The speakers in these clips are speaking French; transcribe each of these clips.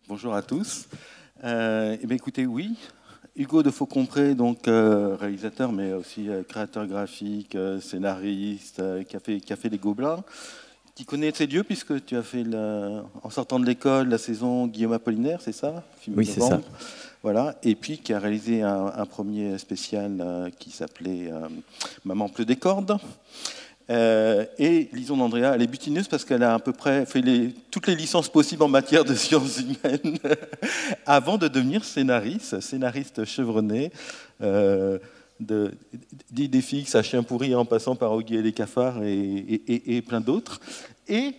Bonjour à tous. Eh bien, écoutez, oui, Hugo de Faucompré, donc réalisateur, mais aussi créateur graphique, scénariste, qui a fait Les Gobelins, qui connaît ses dieux puisque tu as fait, en sortant de l'école, la saison Guillaume Apollinaire, c'est ça? Film de Oui, c'est ça. novembre. Voilà, et puis qui a réalisé un premier spécial qui s'appelait Maman pleut des cordes. Et Lison d'Andrea, elle est butineuse parce qu'elle a à peu près fait toutes les licences possibles en matière de sciences humaines avant de devenir scénariste chevronné, d'Idées fixes à Chien pourri en passant par Oggy et les cafards et plein d'autres. Et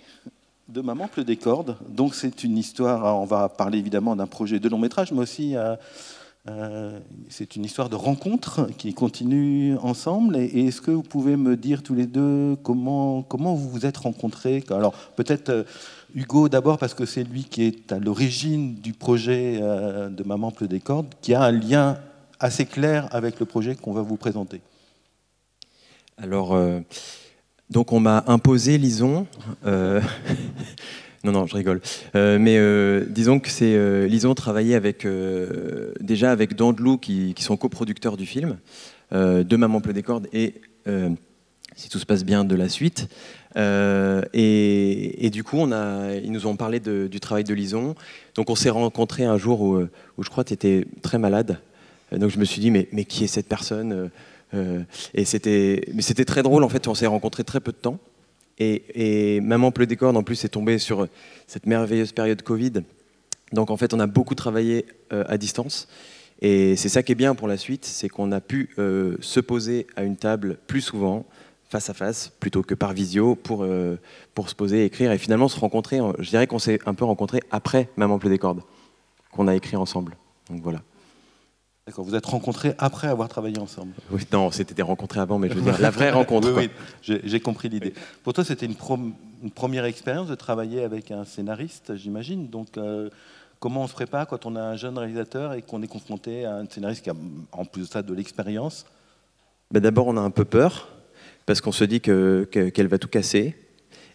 de Maman pleut des cordes. Donc c'est une histoire, on va parler évidemment d'un projet de long métrage, mais aussi c'est une histoire de rencontre qui continue ensemble. Et est-ce que vous pouvez me dire tous les deux comment vous vous êtes rencontrés? Alors peut-être Hugo d'abord, parce que c'est lui qui est à l'origine du projet de Maman pleut des cordes, qui a un lien assez clair avec le projet qu'on va vous présenter. Alors, donc on m'a imposé Lison. Non, je rigole. Disons que Lison travaillait déjà avec Dandelou, qui sont coproducteurs du film, de Maman pleut des cordes, et si tout se passe bien, de la suite. Et du coup, ils nous ont parlé du travail de Lison. Donc on s'est rencontrés un jour où je crois que tu étais très malade. Donc je me suis dit, mais qui est cette personne? Mais c'était très drôle, en fait, on s'est rencontrés très peu de temps. Et Maman pleut des cordes, en plus, est tombée sur cette merveilleuse période Covid. Donc, en fait, on a beaucoup travaillé à distance. Et c'est ça qui est bien pour la suite, c'est qu'on a pu se poser à une table plus souvent, face à face, plutôt que par visio, pour se poser et écrire. Et finalement, se rencontrer, je dirais qu'on s'est un peu rencontrés après Maman pleut des cordes, qu'on a écrit ensemble. Donc, voilà. D'accord, vous êtes rencontrés après avoir travaillé ensemble. Oui, non, c'était des rencontrés avant, mais je veux dire, la vraie rencontre. Oui, j'ai compris l'idée. Pour toi, c'était une première expérience de travailler avec un scénariste, j'imagine. Donc, comment on se prépare quand on a un jeune réalisateur et qu'on est confronté à un scénariste qui a, en plus de ça, de l'expérience? D'abord, on a un peu peur, parce qu'on se dit qu'elle va tout casser.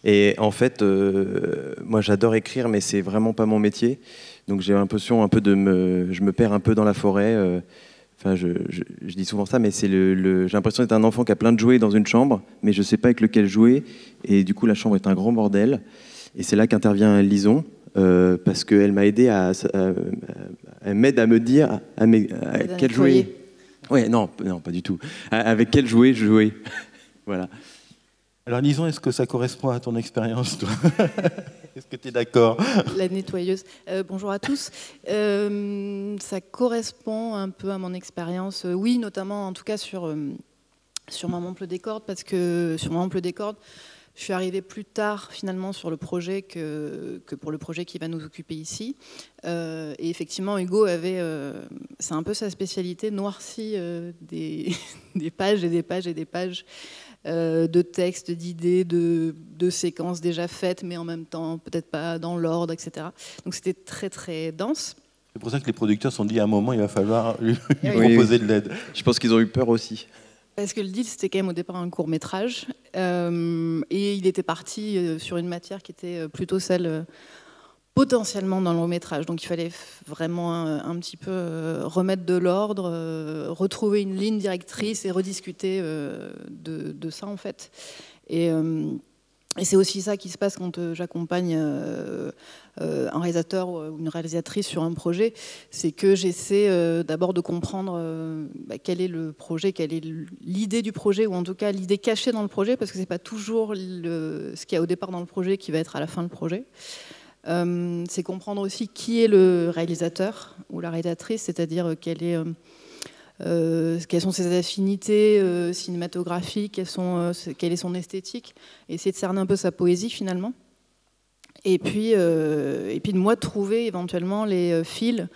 Et en fait, moi, j'adore écrire, mais c'est vraiment pas mon métier. Donc j'ai l'impression un peu je me perds un peu dans la forêt. Enfin, je dis souvent ça, mais j'ai l'impression d'être un enfant qui a plein de jouets dans une chambre, mais je ne sais pas avec lequel jouer. Et du coup, la chambre est un grand bordel. Et c'est là qu'intervient Lison, parce qu'elle m'a aidé elle m'aide à me dire à quel jouet. Ouais, non, pas du tout. Avec quel jouet jouer. Voilà. Alors Lison, est-ce que ça correspond à ton expérience, toi? Est-ce que tu es d'accord? La nettoyeuse. Bonjour à tous. Ça correspond un peu à mon expérience. Oui, notamment, en tout cas, sur Maman pleut des cordes, parce que sur Maman pleut des cordes, je suis arrivée plus tard, finalement, sur le projet que pour le projet qui va nous occuper ici. Et effectivement, Hugo avait, c'est un peu sa spécialité, noirci des pages et des pages et des pages de textes, d'idées, de séquences déjà faites, mais en même temps peut-être pas dans l'ordre, etc. Donc c'était très très dense. C'est pour ça que les producteurs se sont dit à un moment il va falloir lui proposer de l'aide. Je pense qu'ils ont eu peur aussi. Parce que le deal, c'était quand même au départ un court-métrage, et il était parti sur une matière qui était plutôt celle potentiellement dans le long-métrage. Donc il fallait vraiment un petit peu remettre de l'ordre, retrouver une ligne directrice et rediscuter de ça, en fait. Et c'est aussi ça qui se passe quand j'accompagne un réalisateur ou une réalisatrice sur un projet, c'est que j'essaie d'abord de comprendre quel est le projet, quelle est l'idée du projet, ou en tout cas l'idée cachée dans le projet, parce que c'est pas toujours ce qu'il y a au départ dans le projet qui va être à la fin du projet. C'est comprendre aussi qui est le réalisateur ou la réalisatrice, c'est-à-dire quelles sont ses affinités cinématographiques, quelle est son esthétique, et essayer de cerner un peu sa poésie finalement. Et puis de moi trouver éventuellement les fils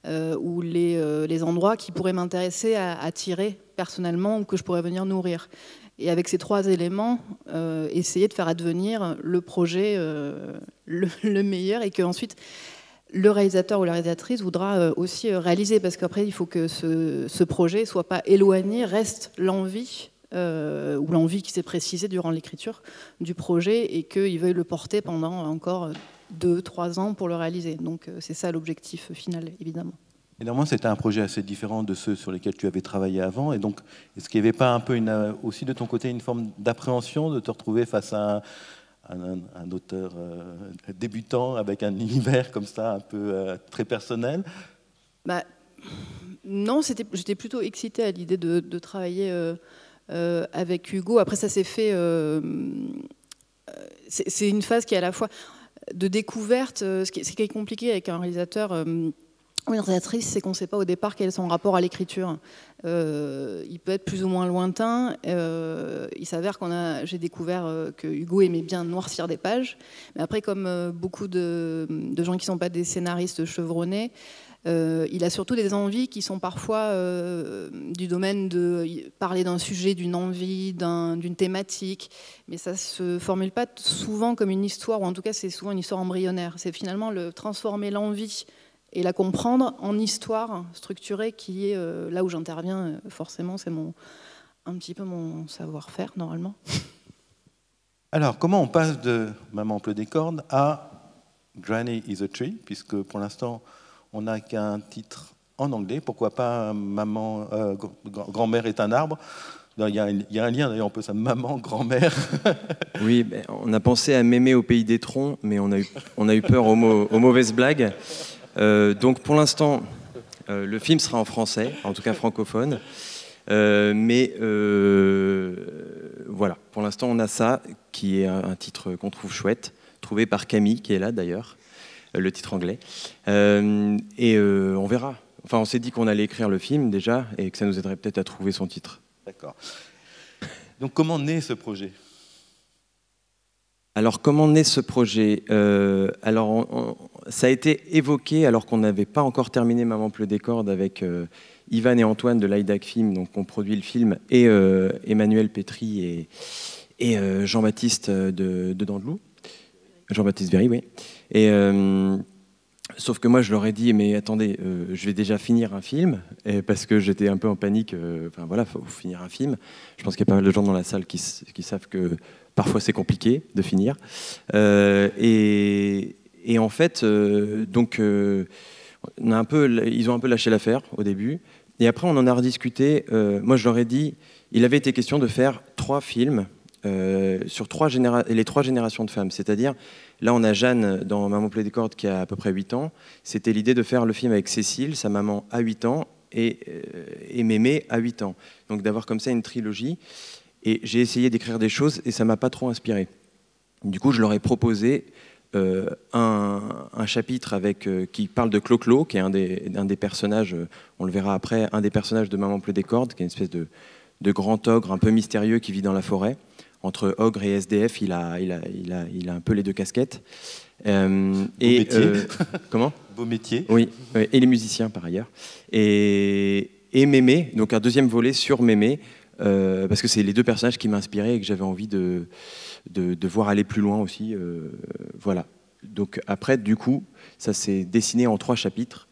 ou les endroits qui pourraient m'intéresser à tirer personnellement ou que je pourrais venir nourrir. Et avec ces trois éléments, essayer de faire advenir le projet le meilleur, et qu'ensuite le réalisateur ou la réalisatrice voudra aussi réaliser, parce qu'après il faut que ce projet ne soit pas éloigné, reste l'envie ou l'envie qui s'est précisée durant l'écriture du projet, et qu'il veuille le porter pendant encore 2-3 ans pour le réaliser. Donc c'est ça l'objectif final, évidemment. Et normalement, c'était un projet assez différent de ceux sur lesquels tu avais travaillé avant. Et donc, est-ce qu'il n'y avait pas un peu aussi de ton côté une forme d'appréhension de te retrouver face à un auteur débutant avec un univers comme ça, un peu très personnel? Bah, non, j'étais plutôt excitée à l'idée de travailler avec Hugo. Après, ça s'est fait... c'est une phase qui est à la fois de découverte. Ce qui est compliqué avec un réalisateur... ou une réalisatrice, c'est qu'on ne sait pas au départ quel est son rapport à l'écriture. Il peut être plus ou moins lointain. Il s'avère j'ai découvert que Hugo aimait bien noircir des pages. Mais après, comme beaucoup de gens qui ne sont pas des scénaristes chevronnés, il a surtout des envies qui sont parfois du domaine de parler d'un sujet, d'une envie, d'une thématique. Mais ça ne se formule pas souvent comme une histoire, ou en tout cas, c'est souvent une histoire embryonnaire. C'est finalement transformer l'envie et la comprendre en histoire structurée, qui est là où j'interviens. Forcément, c'est un petit peu mon savoir-faire, normalement. Alors, comment on passe de Maman pleut des cordes à Granny is a Tree, puisque pour l'instant, on n'a qu'un titre en anglais. Pourquoi pas Maman, Grand-mère est un arbre? Il y a un lien d'ailleurs, on peut ça, maman, grand-mère. Oui, on a pensé à Mémé au pays des troncs, mais on a eu peur aux mauvaises blagues. Donc pour l'instant, le film sera en français, en tout cas francophone. Mais voilà, pour l'instant on a ça, qui est un titre qu'on trouve chouette, trouvé par Camille, qui est là d'ailleurs, le titre anglais. Et on verra. Enfin, on s'est dit qu'on allait écrire le film déjà, et que ça nous aiderait peut-être à trouver son titre. D'accord. Donc comment naît ce projet ? Alors, comment naît ce projet ? Ça a été évoqué alors qu'on n'avait pas encore terminé Maman pleut des cordes avec Ivan et Antoine de l'IDAC Film, donc on produit le film, et Emmanuel Pétry et Jean-Baptiste de Dandelou. Jean-Baptiste Véry, oui. Et, sauf que moi, je leur ai dit, mais attendez, je vais déjà finir un film, parce que j'étais un peu en panique. Enfin voilà, il faut finir un film. Je pense qu'il y a pas mal de gens dans la salle qui savent que parfois c'est compliqué de finir. Et en fait, donc, ils ont un peu lâché l'affaire au début. Et après, on en a rediscuté. Moi, je leur ai dit, il avait été question de faire 3 films sur les 3 générations de femmes. C'est-à-dire, là, on a Jeanne dans Maman pleut des cordes qui a à peu près 8 ans. C'était l'idée de faire le film avec Cécile, sa maman, à 8 ans, et Mémé à 8 ans. Donc d'avoir comme ça une trilogie. Et j'ai essayé d'écrire des choses et ça ne m'a pas trop inspiré. Du coup, je leur ai proposé un chapitre qui parle de Clo-Clo, qui est un des personnages, on le verra après, un des personnages de Maman pleut des cordes, qui est une espèce de grand ogre un peu mystérieux qui vit dans la forêt. Entre ogre et SDF, il a un peu les 2 casquettes. Beau métier. Comment ? Beau métier. Oui, et les musiciens par ailleurs. Et Mémé, donc un deuxième volet sur Mémé, parce que c'est les 2 personnages qui m'inspiraient et que j'avais envie de voir aller plus loin aussi. Voilà. Donc après, du coup, ça s'est dessiné en 3 chapitres.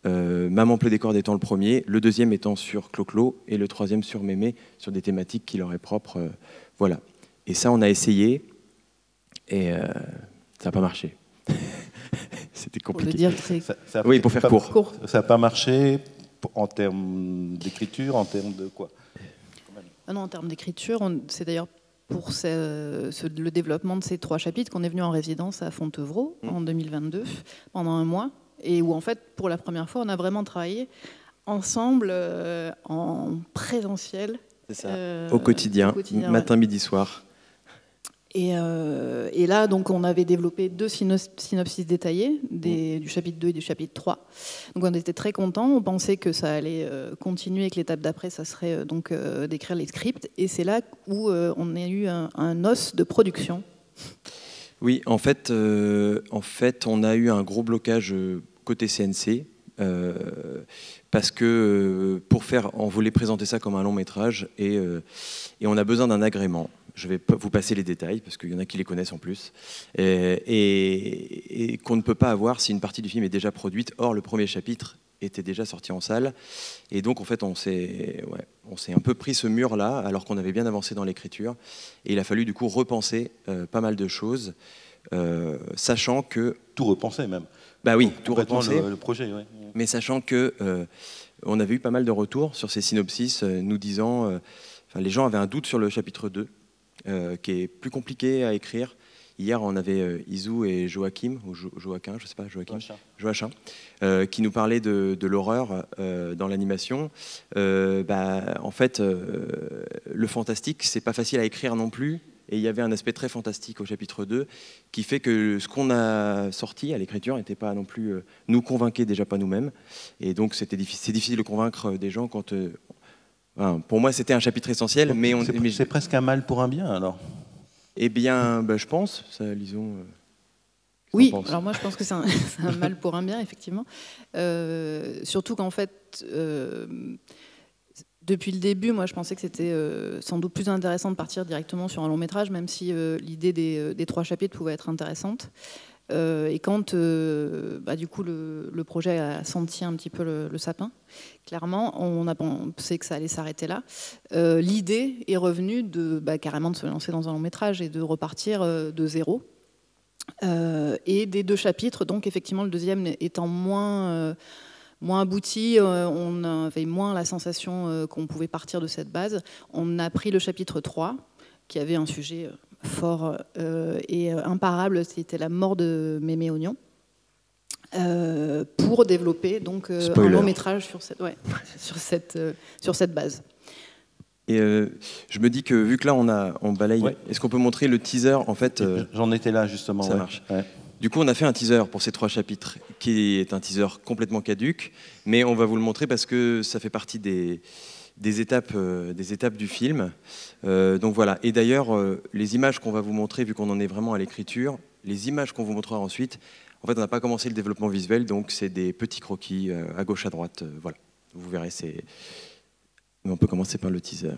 Maman pleut des cordes étant le premier, le deuxième étant sur Clo-Clo et le troisième sur Mémé, sur des thématiques qui leur est propre. Voilà. Et ça, on a essayé et ça n'a pas marché. C'était compliqué. Pour le dire oui, pour faire court. Ça n'a pas marché en termes d'écriture, en termes de quoi ? Non, en termes d'écriture, c'est d'ailleurs pour le développement de ces 3 chapitres qu'on est venu en résidence à Fontevraud en 2022, pendant un mois, et où en fait, pour la première fois, on a vraiment travaillé ensemble en présentiel. C'est ça. Au quotidien, matin, midi, soir. Et là, donc, on avait développé 2 synopsis détaillés, du chapitre 2 et du chapitre 3. Donc on était très contents, on pensait que ça allait continuer et que l'étape d'après, ça serait donc d'écrire les scripts. Et c'est là où on a eu un os de production. Oui, en fait, on a eu un gros blocage côté CNC. Parce que on voulait présenter ça comme un long métrage et on a besoin d'un agrément. Je vais vous passer les détails parce qu'il y en a qui les connaissent en plus et qu'on ne peut pas avoir si une partie du film est déjà produite. Or, le premier chapitre était déjà sorti en salle et donc en fait on s'est un peu pris ce mur là alors qu'on avait bien avancé dans l'écriture et il a fallu du coup repenser pas mal de choses. sachant que... Tout repenser même. Bah oui, tout Complètement repenser. le projet, oui. Mais sachant que on avait eu pas mal de retours sur ces synopsis nous disant... les gens avaient un doute sur le chapitre 2, qui est plus compliqué à écrire. Hier, on avait Izu et Joachim, ou Joachim, je sais pas, Joachim, qui nous parlaient de l'horreur dans l'animation. En fait, le fantastique, c'est pas facile à écrire non plus. Et il y avait un aspect très fantastique au chapitre 2 qui fait que ce qu'on a sorti à l'écriture n'était pas non plus nous convainquait déjà pas nous-mêmes. Et donc c'est difficile de convaincre des gens quand... pour moi, c'était un chapitre essentiel. C'est presque un mal pour un bien alors. Eh bien, je pense, ça, Lison. Oui, alors moi je pense que c'est un mal pour un bien, effectivement. Surtout qu'en fait, depuis le début, moi je pensais que c'était sans doute plus intéressant de partir directement sur un long métrage, même si l'idée des 3 chapitres pouvait être intéressante. Et quand du coup le projet a senti un petit peu le sapin, clairement on a pensé que ça allait s'arrêter là. L'idée est revenue carrément de se lancer dans un long métrage et de repartir de zéro. Et des 2 chapitres, donc effectivement le deuxième étant moins abouti, on avait moins la sensation qu'on pouvait partir de cette base. On a pris le chapitre 3 qui avait un sujet fort et imparable, c'était la mort de Mémé Oignon, pour développer donc un long métrage sur cette base. Et je me dis que vu que là on balaye, ouais. Est-ce qu'on peut montrer le teaser en fait J'en étais là justement. Ça marche. Ouais. Du coup, on a fait un teaser pour ces 3 chapitres, qui est un teaser complètement caduc, mais on va vous le montrer parce que ça fait partie des étapes du film. Donc voilà. Et d'ailleurs, les images qu'on va vous montrer, vu qu'on en est vraiment à l'écriture, les images qu'on vous montrera ensuite, en fait, on n'a pas commencé le développement visuel, donc c'est des petits croquis à gauche, à droite. Voilà. Vous verrez, mais on peut commencer par le teaser.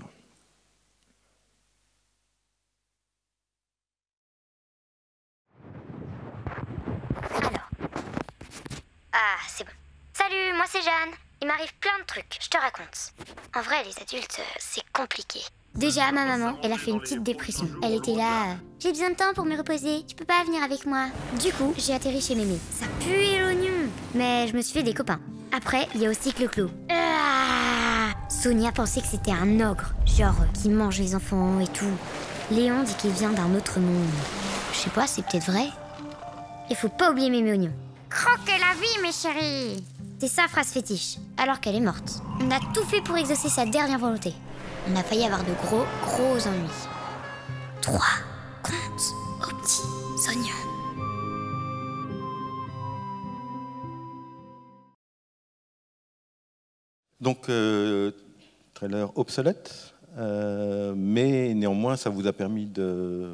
Ah, c'est bon. Salut, moi c'est Jeanne. Il m'arrive plein de trucs, je te raconte. En vrai, les adultes, c'est compliqué. Déjà, ma maman, elle a fait une petite dépression. Elle était là, j'ai besoin de temps pour me reposer, tu peux pas venir avec moi. Du coup, j'ai atterri chez Mémé. Ça pue l'oignon, mais je me suis fait des copains. Après, il y a aussi Clo-Clo. Sonia pensait que c'était un ogre, genre qui mange les enfants et tout. Léon dit qu'il vient d'un autre monde. Je sais pas, c'est peut-être vrai. Il faut pas oublier Mémé Oignon. Croquez la vie, mes chéris! C'est sa phrase fétiche, alors qu'elle est morte. On a tout fait pour exaucer sa dernière volonté. On a failli avoir de gros ennuis. 3 contes aux petits oignons. Donc, trailer obsolète, mais néanmoins, ça vous a permis de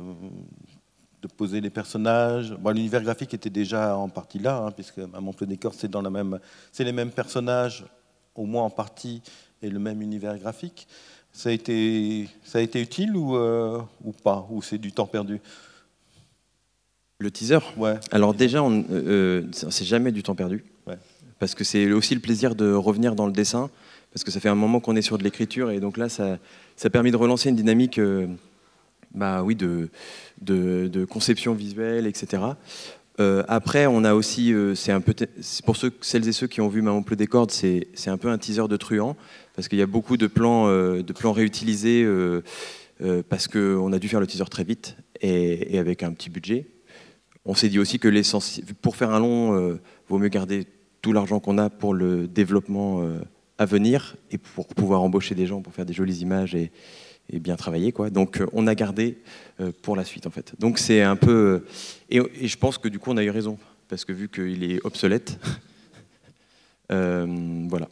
poser les personnages. Bon, l'univers graphique était déjà en partie là, hein, puisque Maman pleut d'écorce, c'est les mêmes personnages, au moins en partie, et le même univers graphique. Ça a été utile ou pas? Ou c'est du temps perdu? Le teaser? Ouais. Alors déjà, c'est jamais du temps perdu. Ouais. Parce que c'est aussi le plaisir de revenir dans le dessin, parce que ça fait un moment qu'on est sur de l'écriture, et donc là, ça a permis de relancer une dynamique de conception visuelle, etc. Après, on a aussi, c'est pour celles et ceux qui ont vu Maman pleut d'écorce, c'est un peu un teaser de truand, parce qu'il y a beaucoup de plans réutilisés, parce qu'on a dû faire le teaser très vite, et avec un petit budget. On s'est dit aussi que pour faire un long, vaut mieux garder tout l'argent qu'on a pour le développement à venir, et pour pouvoir embaucher des gens pour faire des jolies images et bien travailler, quoi. Donc on a gardé pour la suite, en fait. Donc c'est un peu... Et je pense que du coup on a eu raison, parce que vu qu'il est obsolète, voilà.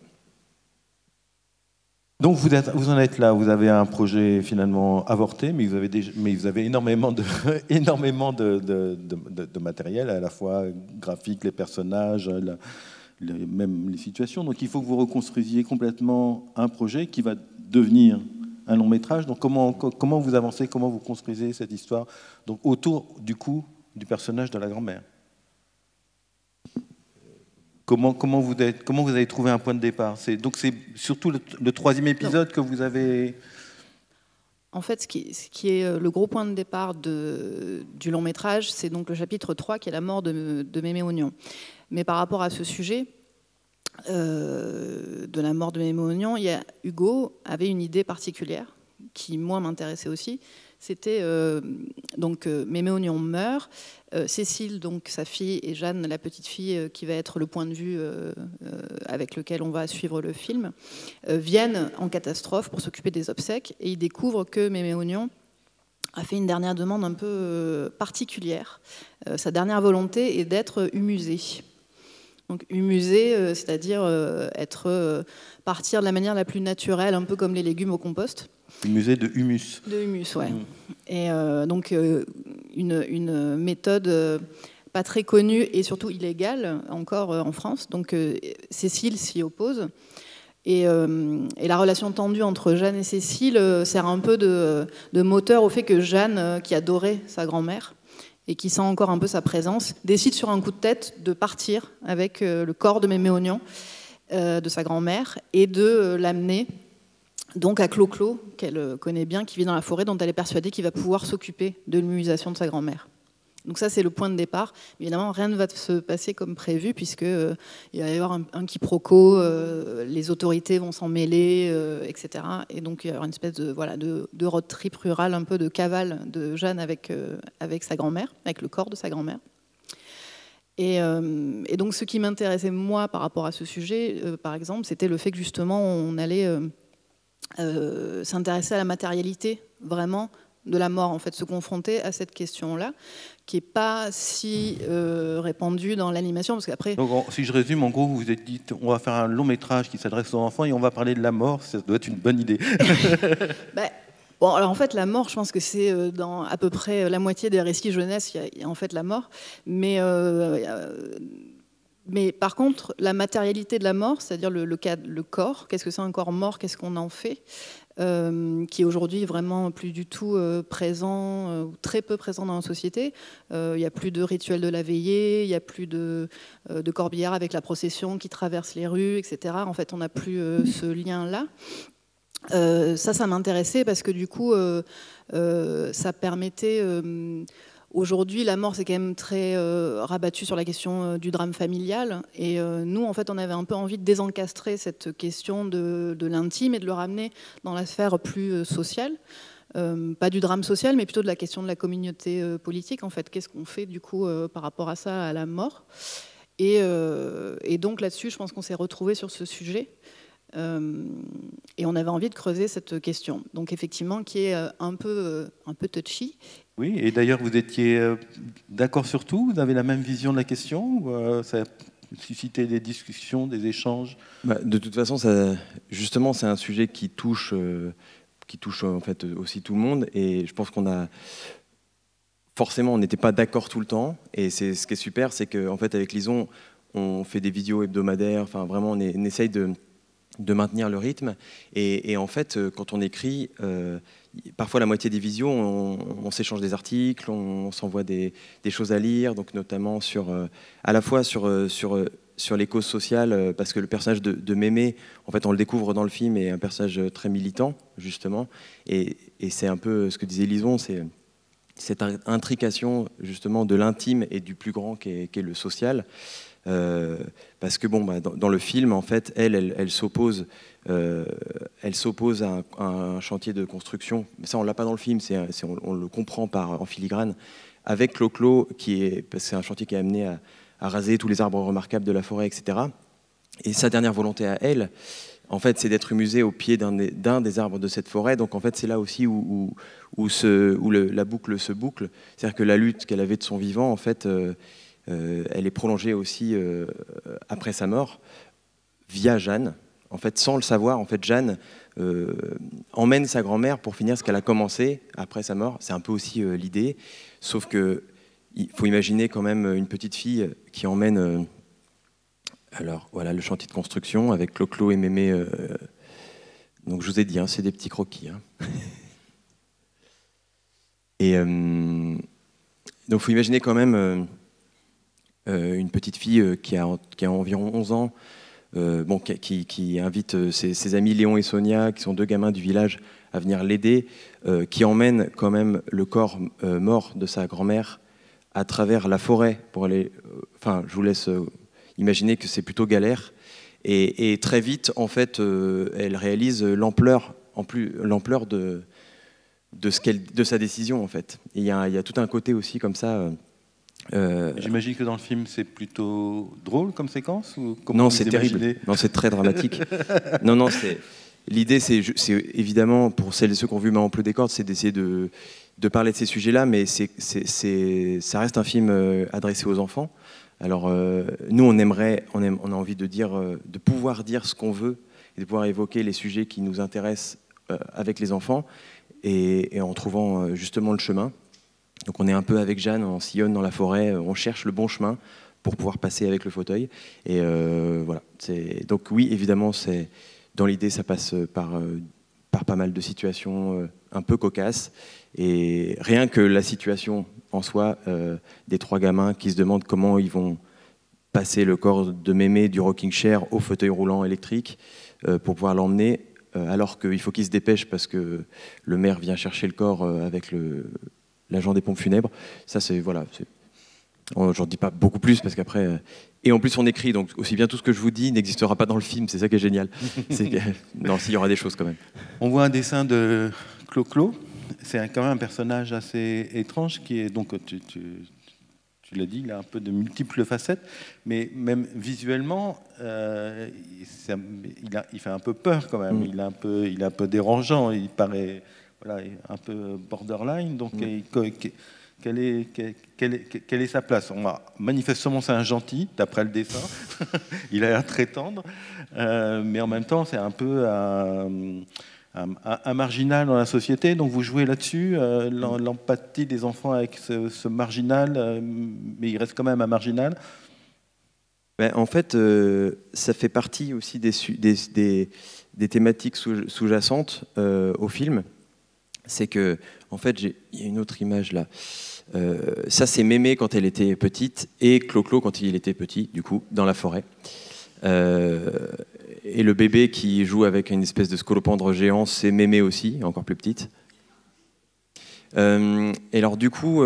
Donc vous en êtes là, vous avez un projet finalement avorté, mais vous avez énormément de matériel, à la fois graphique, les personnages, même les situations. Donc il faut que vous reconstruisiez complètement un projet qui va devenir un long métrage. Donc comment vous avancez, comment vous construisez cette histoire, donc autour du coup du personnage de la grand-mère? Comment vous avez trouvé un point de départ? Donc c'est surtout le 3e épisode que vous avez... En fait, ce qui est le gros point de départ du long métrage, c'est donc le chapitre 3 qui est la mort de Mémé Oignon. Mais par rapport à ce sujet de la mort de Mémé Oignon, Hugo avait une idée particulière qui, moi, m'intéressait aussi. C'était donc Mémé Oignon meurt, Cécile, donc sa fille, et Jeanne, la petite fille, qui va être le point de vue avec lequel on va suivre le film, viennent en catastrophe pour s'occuper des obsèques, et ils découvrent que Mémé Oignon a fait une dernière demande un peu particulière. Sa dernière volonté est d'être humusée. Donc humusée, c'est-à-dire partir de la manière la plus naturelle, un peu comme les légumes au compost. Humusée de humus. De humus, ouais. Et donc une méthode pas très connue et surtout illégale encore en France. Donc Cécile s'y oppose. Et la relation tendue entre Jeanne et Cécile sert un peu de moteur au fait que Jeanne, qui adorait sa grand-mère et qui sent encore un peu sa présence, décide sur un coup de tête de partir avec le corps de Mémé Oignon, de sa grand-mère, et de l'amener donc à Clo-Clo, qu'elle connaît bien, qui vit dans la forêt, dont elle est persuadée qu'il va pouvoir s'occuper de l'immunisation de sa grand-mère. Donc ça, c'est le point de départ. Évidemment, rien ne va se passer comme prévu, puisqu'il va y avoir un quiproquo, les autorités vont s'en mêler, etc. Et donc, il va y avoir une espèce de road trip rural, un peu de cavale de Jeanne avec sa grand-mère, avec le corps de sa grand-mère. Et donc, ce qui m'intéressait, moi, par rapport à ce sujet, par exemple, c'était le fait que, justement, on allait s'intéresser à la matérialité, vraiment, de la mort, en fait, se confronter à cette question-là, qui n'est pas si répandue dans l'animation, parce qu'après... Donc, si je résume, en gros, vous vous êtes dit, on va faire un long métrage qui s'adresse aux enfants et on va parler de la mort, ça doit être une bonne idée. Bon, alors en fait, la mort, je pense que c'est dans à peu près la moitié des récits jeunesse, il y a en fait la mort, mais par contre, la matérialité de la mort, c'est-à-dire le corps, qu'est-ce que c'est un corps mort, qu'est-ce qu'on en fait, qui est aujourd'hui vraiment plus du tout présent, ou très peu présent dans la société. Il n'y a plus de rituel de la veillée, il n'y a plus de corbillard avec la procession qui traverse les rues, etc. En fait, on n'a plus ce lien-là. Ça m'intéressait parce que du coup, ça permettait... Aujourd'hui, la mort, c'est quand même très rabattu sur la question du drame familial. Et nous, en fait, on avait un peu envie de désencastrer cette question de l'intime et de le ramener dans la sphère plus sociale. Pas du drame social, mais plutôt de la question de la communauté politique. En fait, qu'est-ce qu'on fait, du coup, par rapport à ça, à la mort ? Et donc, là-dessus, je pense qu'on s'est retrouvés sur ce sujet. Et on avait envie de creuser cette question. Donc, effectivement, qui est un peu touchy. Oui, et d'ailleurs, vous étiez d'accord sur tout? Vous avez la même vision de la question? Ou ça a suscité des discussions, des échanges? De toute façon, justement, c'est un sujet qui touche en fait aussi tout le monde. Et je pense qu'on a... Forcément, on n'était pas d'accord tout le temps. Et ce qui est super, c'est qu'en fait, avec Lison, on fait des vidéos hebdomadaires. Enfin, vraiment, on essaye de maintenir le rythme. Et en fait, quand on écrit... parfois, la moitié des visios, on s'échange des articles, on s'envoie des choses à lire, donc notamment à la fois sur les causes sociales, parce que le personnage de Mémé, en fait, on le découvre dans le film, est un personnage très militant, justement. Et c'est un peu ce que disait Lison, c'est cette intrication, justement, de l'intime et du plus grand qu'est le social. Parce que dans le film, en fait, elle s'oppose à un chantier de construction. Mais ça, on l'a pas dans le film, on le comprend en filigrane. Avec Clo-Clo, c'est un chantier qui est amené à raser tous les arbres remarquables de la forêt, etc. Et sa dernière volonté à elle, en fait, c'est d'être humusée au pied d'un des arbres de cette forêt. Donc, en fait, c'est là aussi où la boucle se boucle. C'est-à-dire que la lutte qu'elle avait de son vivant, en fait, elle est prolongée aussi après sa mort via Jeanne. En fait, sans le savoir, en fait, Jeanne emmène sa grand-mère pour finir ce qu'elle a commencé après sa mort. C'est un peu aussi l'idée, sauf que il faut imaginer quand même une petite fille qui emmène alors voilà le chantier de construction avec Clo-Clo et Mémé. Donc je vous ai dit, c'est des petits croquis. Et donc il faut imaginer quand même une petite fille qui a environ 11 ans, bon, qui invite ses amis Léon et Sonia, qui sont 2 gamins du village, à venir l'aider, qui emmène quand même le corps mort de sa grand-mère à travers la forêt pour aller... Enfin, je vous laisse imaginer que c'est plutôt galère. Et très vite, en fait, elle réalise l'ampleur de sa décision, en fait. Et il y a tout un côté aussi comme ça... J'imagine que dans le film, c'est plutôt drôle comme séquence ou non, c'est terrible. Non, c'est très dramatique. non, l'idée, c'est évidemment, pour celles et ceux qui ont vu Maman pleut des cordes, c'est d'essayer de parler de ces sujets-là, mais ça reste un film adressé aux enfants. Alors, nous, on a envie de pouvoir dire ce qu'on veut et de pouvoir évoquer les sujets qui nous intéressent avec les enfants et en trouvant justement le chemin. Donc on est un peu avec Jeanne, on sillonne dans la forêt, on cherche le bon chemin pour pouvoir passer avec le fauteuil. Et voilà. Donc oui, évidemment, dans l'idée, ça passe par pas mal de situations un peu cocasses. Et rien que la situation en soi des 3 gamins qui se demandent comment ils vont passer le corps de mémé du rocking chair au fauteuil roulant électrique pour pouvoir l'emmener, alors qu'il faut qu'ils se dépêchent parce que le maire vient chercher le corps avec l'agent des pompes funèbres. Ça, c'est... Voilà. J'en dis pas beaucoup plus parce qu'après... Et en plus, on écrit, donc aussi bien tout ce que je vous dis n'existera pas dans le film. C'est ça qui est génial. Non, s'il y aura des choses quand même. On voit un dessin de Clo-Clo. C'est quand même un personnage assez étrange qui est... Donc, tu l'as dit, il a un peu de multiples facettes, mais même visuellement, il fait un peu peur quand même. Il est un peu dérangeant. Il paraît... Voilà, un peu borderline, donc quelle est sa place? Manifestement, c'est un gentil, d'après le dessin. Il a l'air très tendre, mais en même temps, c'est un peu un marginal dans la société. Donc vous jouez là-dessus, l'empathie des enfants avec ce marginal, mais il reste quand même un marginal. Ben, en fait, ça fait partie aussi des thématiques sous-jacentes au film. C'est que, en fait, il y a une autre image là. Ça, c'est Mémé quand elle était petite et Clo-Clo quand il était petit, du coup, dans la forêt. Et le bébé qui joue avec une espèce de scolopendre géant, c'est Mémé aussi, encore plus petite. Et alors, du coup,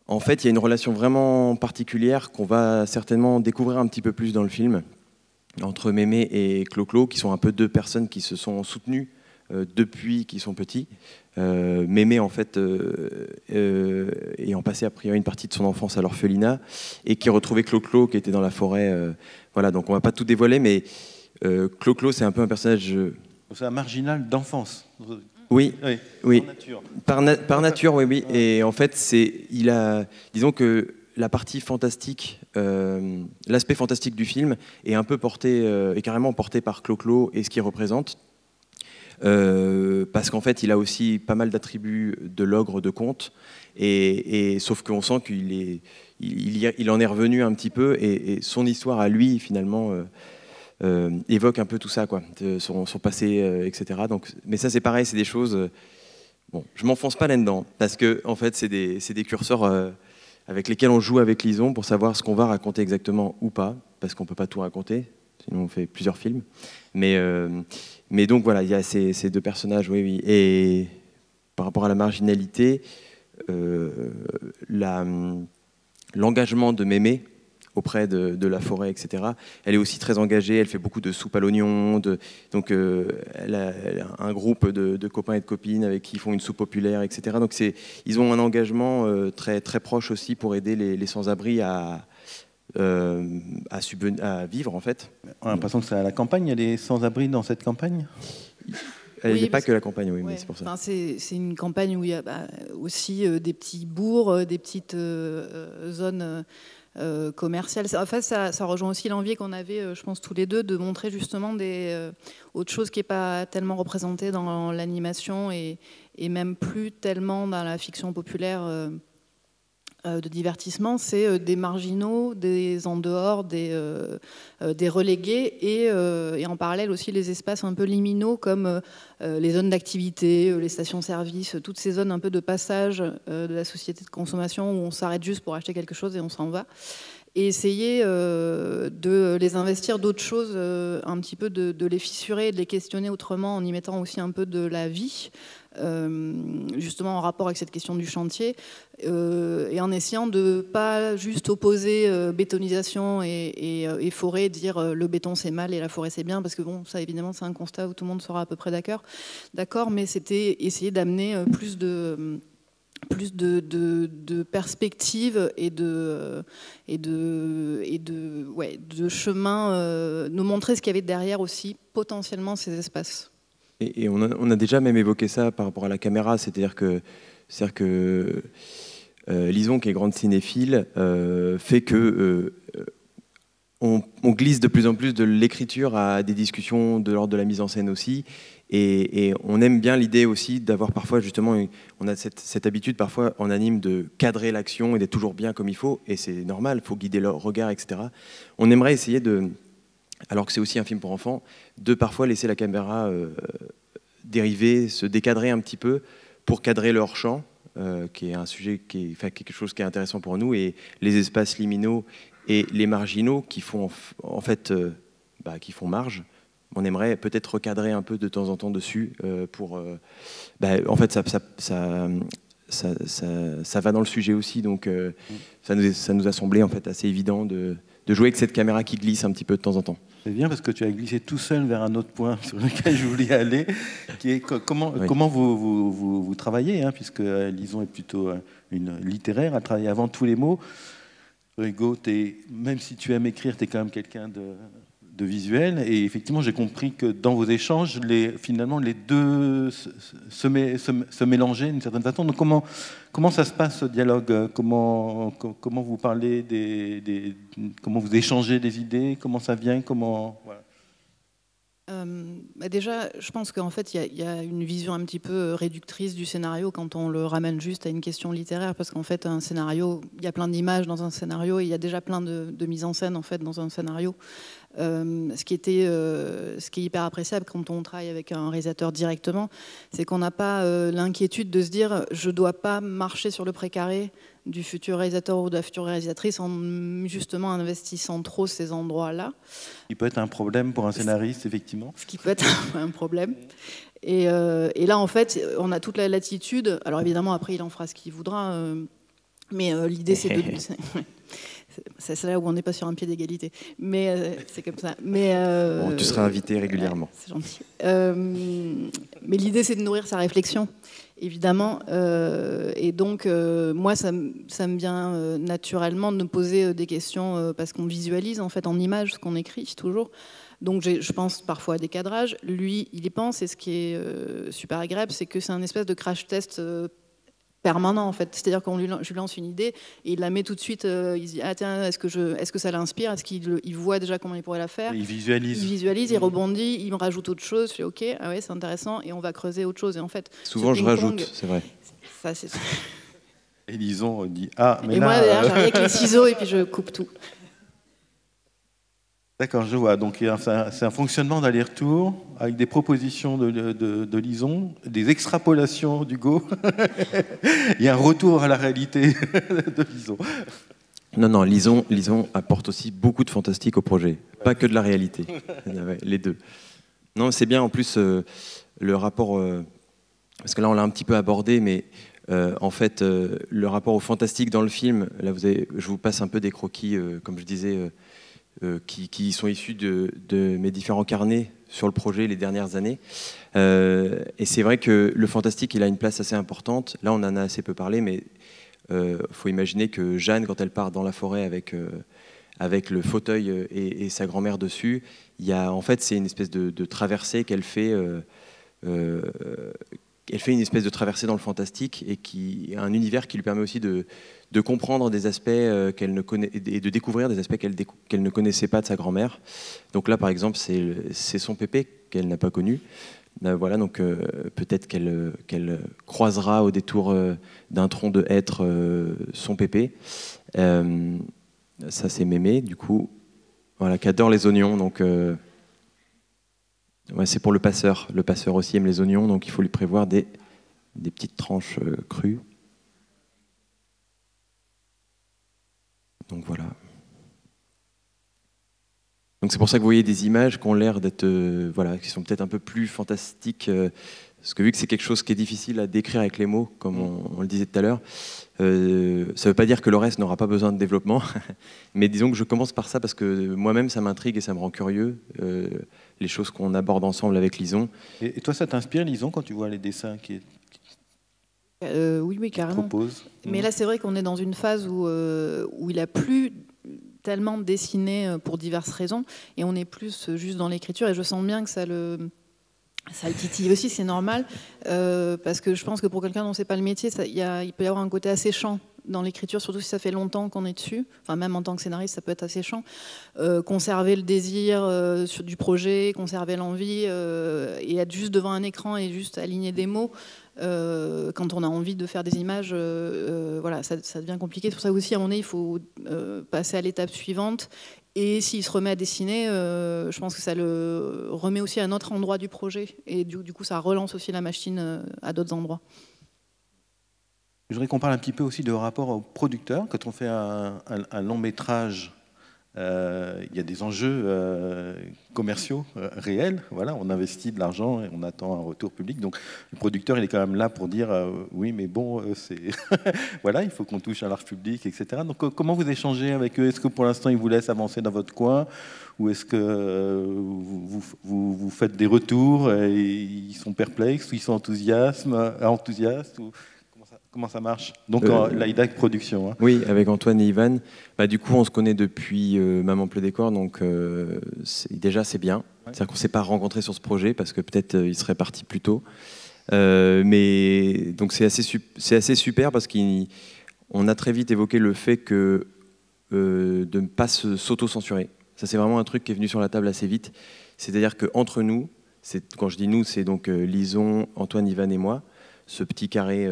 en fait, il y a une relation vraiment particulière qu'on va certainement découvrir un petit peu plus dans le film entre Mémé et Clo-Clo, qui sont un peu 2 personnes qui se sont soutenues depuis qu'ils sont petits. Mémé, en fait, ayant passé a priori une partie de son enfance à l'orphelinat et qui retrouvait Clo-Clo qui était dans la forêt. Voilà, donc on ne va pas tout dévoiler, mais Clo-Clo, c'est un peu un personnage... C'est un marginal d'enfance. Oui. Par nature. Par nature, oui. Et en fait, disons que la partie fantastique, l'aspect fantastique du film est un peu est carrément porté par Clo-Clo et ce qu'il représente. Parce qu'en fait, il a aussi pas mal d'attributs de l'ogre de conte, et sauf qu'on sent qu'il en est revenu un petit peu, et son histoire à lui, finalement, évoque un peu tout ça, quoi, son passé, etc. Donc, mais ça, c'est pareil, c'est des choses... bon, je m'enfonce pas là-dedans, parce que en fait, c'est des curseurs avec lesquels on joue avec Lison pour savoir ce qu'on va raconter exactement ou pas, parce qu'on peut pas tout raconter, sinon on fait plusieurs films. Mais donc voilà, il y a ces 2 personnages, oui. Et par rapport à la marginalité, l'engagement de Mémé auprès de la forêt, etc., elle est aussi très engagée, elle fait beaucoup de soupe à l'oignon, donc elle a un groupe de copains et de copines avec qui ils font une soupe populaire, etc. Donc ils ont un engagement très, très proche aussi pour aider les sans-abri à vivre, en fait. On a l'impression que c'est à la campagne. Il y a des sans-abri dans cette campagne. Il n'y a pas que la campagne, oui, ouais, mais c'est pour ça. Enfin, c'est une campagne où il y a aussi des petits bourgs, des petites zones commerciales. En fait, ça rejoint aussi l'envie qu'on avait, je pense, tous les deux, de montrer justement autre chose qui n'est pas tellement représentée dans l'animation et même plus tellement dans la fiction populaire de divertissement, c'est des marginaux, des en dehors, des relégués et en parallèle aussi les espaces un peu liminaux comme les zones d'activité, les stations-service, toutes ces zones un peu de passage de la société de consommation où on s'arrête juste pour acheter quelque chose et on s'en va. et essayer de les investir d'autres choses, un petit peu de les fissurer, de les questionner autrement, en y mettant aussi un peu de la vie, justement en rapport avec cette question du chantier, et en essayant de pas juste opposer bétonisation et forêt, dire le béton c'est mal et la forêt c'est bien, parce que bon, ça évidemment c'est un constat où tout le monde sera à peu près d'accord, mais c'était essayer d'amener plus de perspectives et de chemin, nous montrer ce qu'il y avait derrière aussi potentiellement ces espaces. Et on a déjà même évoqué ça par rapport à la caméra, c'est-à-dire que Lison, qui est grande cinéphile, fait que on glisse de plus en plus de l'écriture à des discussions de l'ordre de la mise en scène aussi. Et on aime bien l'idée aussi d'avoir parfois, justement, on a cette habitude parfois en anime de cadrer l'action et d'être toujours bien comme il faut, et c'est normal, il faut guider leur regard, etc. On aimerait essayer de, alors que c'est aussi un film pour enfants, de parfois laisser la caméra dériver, se décadrer un petit peu pour cadrer leur champ, qui est un sujet quelque chose qui est intéressant pour nous, et les espaces liminaux et les marginaux qui font en fait qui font marge. On aimerait peut-être recadrer un peu de temps en temps dessus pour en fait ça va dans le sujet aussi, donc ça nous a semblé en fait assez évident de jouer avec cette caméra qui glisse un petit peu de temps en temps. C'est bien parce que tu as glissé tout seul vers un autre point sur lequel je voulais aller, qui est comment vous travaillez, hein, puisque Lison est plutôt une littéraire, elle travaille avant tous les mots. Hugo, même si tu aimes écrire, tu es quand même quelqu'un de visuel, et effectivement j'ai compris que dans vos échanges, finalement les deux se mélangeaient d'une certaine façon. Donc comment ça se passe ce dialogue, comment vous parlez comment vous échangez des idées, comment ça vient, voilà. Déjà, je pense qu'en fait, il y a une vision un petit peu réductrice du scénario quand on le ramène juste à une question littéraire, parce qu'en fait, un scénario, il y a plein d'images dans un scénario, et il y a déjà plein de mises en scène en fait dans un scénario. Ce qui est hyper appréciable quand on travaille avec un réalisateur directement, c'est qu'on n'a pas l'inquiétude de se dire je dois pas marcher sur le précaré du futur réalisateur ou de la future réalisatrice en justement investissant trop ces endroits-là. Il peut être un problème pour un scénariste, effectivement. Ce qui peut être un problème. Et là, en fait, on a toute la latitude. Alors évidemment, après, il en fera ce qu'il voudra. Mais l'idée, c'est de... C'est là où on n'est pas sur un pied d'égalité. Mais c'est comme ça. Bon, tu seras invité régulièrement. C'est gentil. Mais l'idée, c'est de nourrir sa réflexion, évidemment. Et donc, moi, ça me vient naturellement de me poser des questions parce qu'on visualise, en fait, en images, ce qu'on écrit, toujours. Donc, je pense parfois à des cadrages. Lui, il y pense. Et ce qui est super agréable, c'est que c'est un espèce de crash test permanent en fait, c'est-à-dire qu'on lui lance une idée et il la met tout de suite, il dit ah tiens, est-ce que ça l'inspire, est-ce qu'il voit déjà comment il pourrait la faire, il visualise, il rebondit, il me rajoute autre chose, je fais ok, ah ouais c'est intéressant, et on va creuser autre chose, et en fait souvent je rajoute, c'est vrai, ça c'est et Lison dit ah mais et là, moi derrière j'arrive avec les ciseaux et puis je coupe tout. D'accord, je vois. Donc c'est un fonctionnement d'aller-retour avec des propositions de Lison, des extrapolations d'Hugo. Il y a un retour à la réalité de Lison. Non, Lison apporte aussi beaucoup de fantastique au projet, pas que de la réalité, les deux. Non, c'est bien en plus le rapport, parce que là on l'a un petit peu abordé, mais en fait le rapport au fantastique dans le film, là je vous passe un peu des croquis, comme je disais, qui sont issus de mes différents carnets sur le projet les dernières années. Et c'est vrai que le fantastique, il a une place assez importante. Là, on en a assez peu parlé, mais faut imaginer que Jeanne, quand elle part dans la forêt avec le fauteuil et sa grand-mère dessus, en fait, c'est une espèce de traversée qu'elle fait. Elle fait une espèce de traversée dans le fantastique et un univers qui lui permet aussi de comprendre des aspects qu'elle ne connaît et de découvrir des aspects qu'elle ne connaissait pas de sa grand-mère. Donc là, par exemple, c'est son pépé qu'elle n'a pas connu. Voilà, donc peut-être qu'elle croisera au détour d'un tronc de hêtre son pépé. Ça, c'est Mémé, du coup, voilà, qui adore les oignons. Donc ouais, c'est pour le passeur. Le passeur aussi aime les oignons, donc il faut lui prévoir des petites tranches crues. Donc voilà. Donc c'est pour ça que vous voyez des images qui ont l'air d'être, voilà, qui sont peut-être un peu plus fantastiques, parce que vu que c'est quelque chose qui est difficile à décrire avec les mots, comme on le disait tout à l'heure, ça ne veut pas dire que le reste n'aura pas besoin de développement, mais disons que je commence par ça parce que moi-même ça m'intrigue et ça me rend curieux, les choses qu'on aborde ensemble avec Lison. Et toi, ça t'inspire, Lison, quand tu vois les dessins qui oui, carrément. proposent? Mais là, c'est vrai qu'on est dans une phase où il a plus tellement dessiné pour diverses raisons, et on est plus juste dans l'écriture, et je sens bien que ça le titille aussi, c'est normal, parce que je pense que pour quelqu'un dont c'est pas le métier, il peut y avoir un côté asséchant dans l'écriture, surtout si ça fait longtemps qu'on est dessus, enfin même en tant que scénariste, ça peut être asséchant. Conserver le désir du projet, conserver l'envie, et être juste devant un écran et juste aligner des mots, quand on a envie de faire des images, voilà, ça devient compliqué. C'est pour ça aussi, à mon avis, il faut passer à l'étape suivante. Et s'il se remet à dessiner, je pense que ça le remet aussi à un autre endroit du projet. Et du coup, ça relance aussi la machine à d'autres endroits. Je voudrais qu'on parle un petit peu aussi de rapport au producteur. Quand on fait un long métrage, il y a des enjeux commerciaux réels. Voilà, on investit de l'argent et on attend un retour public. Donc le producteur, il est quand même là pour dire oui, mais bon, c'est voilà, il faut qu'on touche à l'arche publique, etc. Donc comment vous échangez avec eux? Est-ce que pour l'instant ils vous laissent avancer dans votre coin, ou est-ce que vous faites des retours et ils sont perplexes, ou ils sont enthousiastes, ou comment ça marche? Donc l'IDAC Production. Hein. Oui, avec Antoine et Ivan. Bah, du coup, on se connaît depuis Maman pleut des corps, donc déjà c'est bien. Ouais. C'est-à-dire qu'on ne s'est pas rencontrés sur ce projet parce que peut-être il serait parti plus tôt. Mais donc c'est assez super parce qu'on a très vite évoqué le fait que de ne pas s'auto-censurer. Ça, c'est vraiment un truc qui est venu sur la table assez vite. C'est-à-dire qu'entre nous, quand je dis nous, c'est donc Lison, Antoine, Ivan et moi, ce petit carré